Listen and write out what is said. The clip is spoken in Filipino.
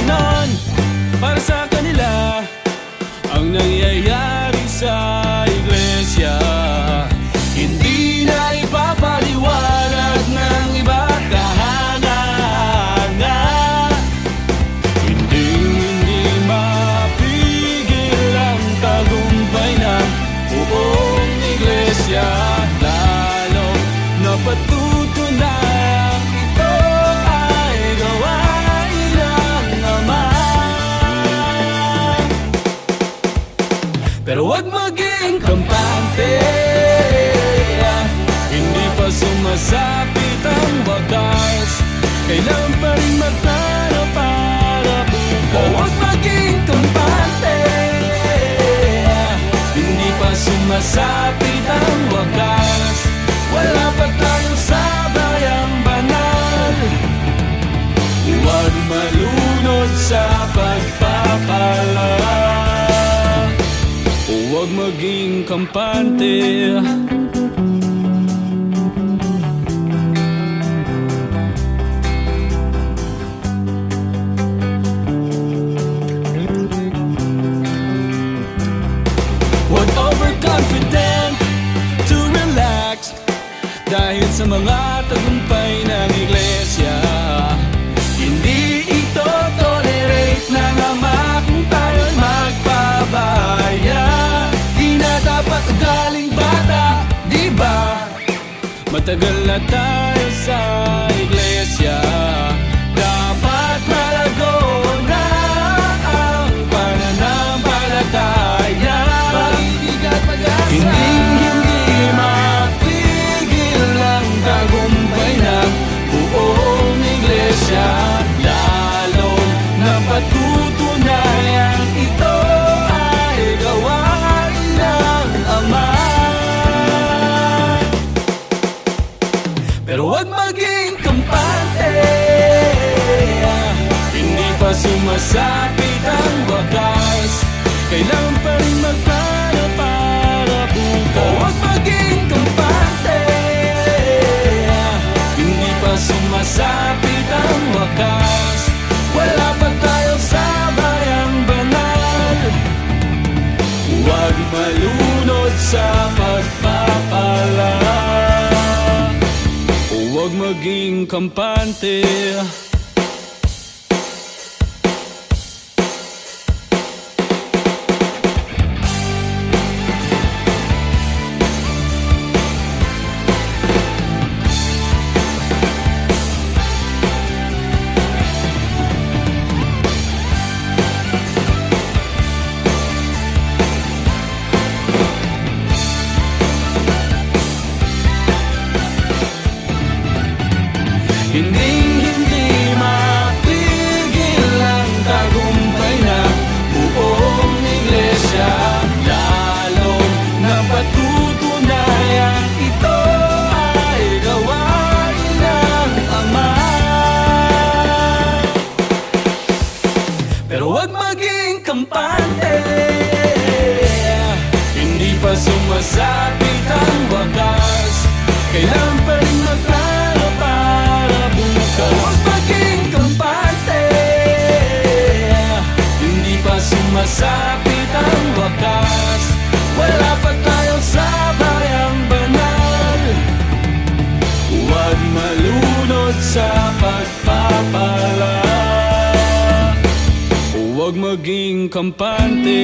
Panginoon para sa kanila ang nangyayari sa iglesia. Hindi na ipapaliwanag ng iba kahanga-hanga. Hindi mapigil ang tagumpay ng buong iglesia. Lalo na patutunayang ito ay gawain ng Ama. Pero huwag maging kampante, hindi pa sumasapit ang wagas. Kailangan pa rin magplano para bukas. Huwag maging kampante, hindi pa sumasapit ang wagas. Wala pa tayong sabayang banal. Huwag malunod sa pagpapala. Huwag maging kampante. Huwag overconfident, too relaxed dahil sa mga tagumpay ng iglesia. Hindi ito tolerate ng Ama kung tayo'y magpabaya. Di na dapat galing bata, di ba? Matagal na tayo sa iglesia. Dapat malago na ang pananampalataya. Hindi mapigil ang tagumpay ng buong iglesia. Lalo na patutunayang ito ay gawain ng Ama. Pero huwag maging kampante, hindi pa sumasapit ang wagas. Kailangan pa rin magplano para bukas. Huwag maging kampante, hindi pa sumasapit ang wagas. Wala pa tayong sabayang banal. Huwag malunod sa pagpapala. Huwag maging kampante. Hindi mapigil ang tagumpay ng buong iglesia. Lalo na patutunayang ito ay gawain ng Ama. Pero huwag maging kampante, hindi pa sumasapit ang wagas. Kailangan pa rin magplano para bukas. Huwag maging kampante, hindi pa sumasapit ang wagas. Wala pa tayong sabayang banal. Huwag malunod sa pagpapala. Huwag maging kampante.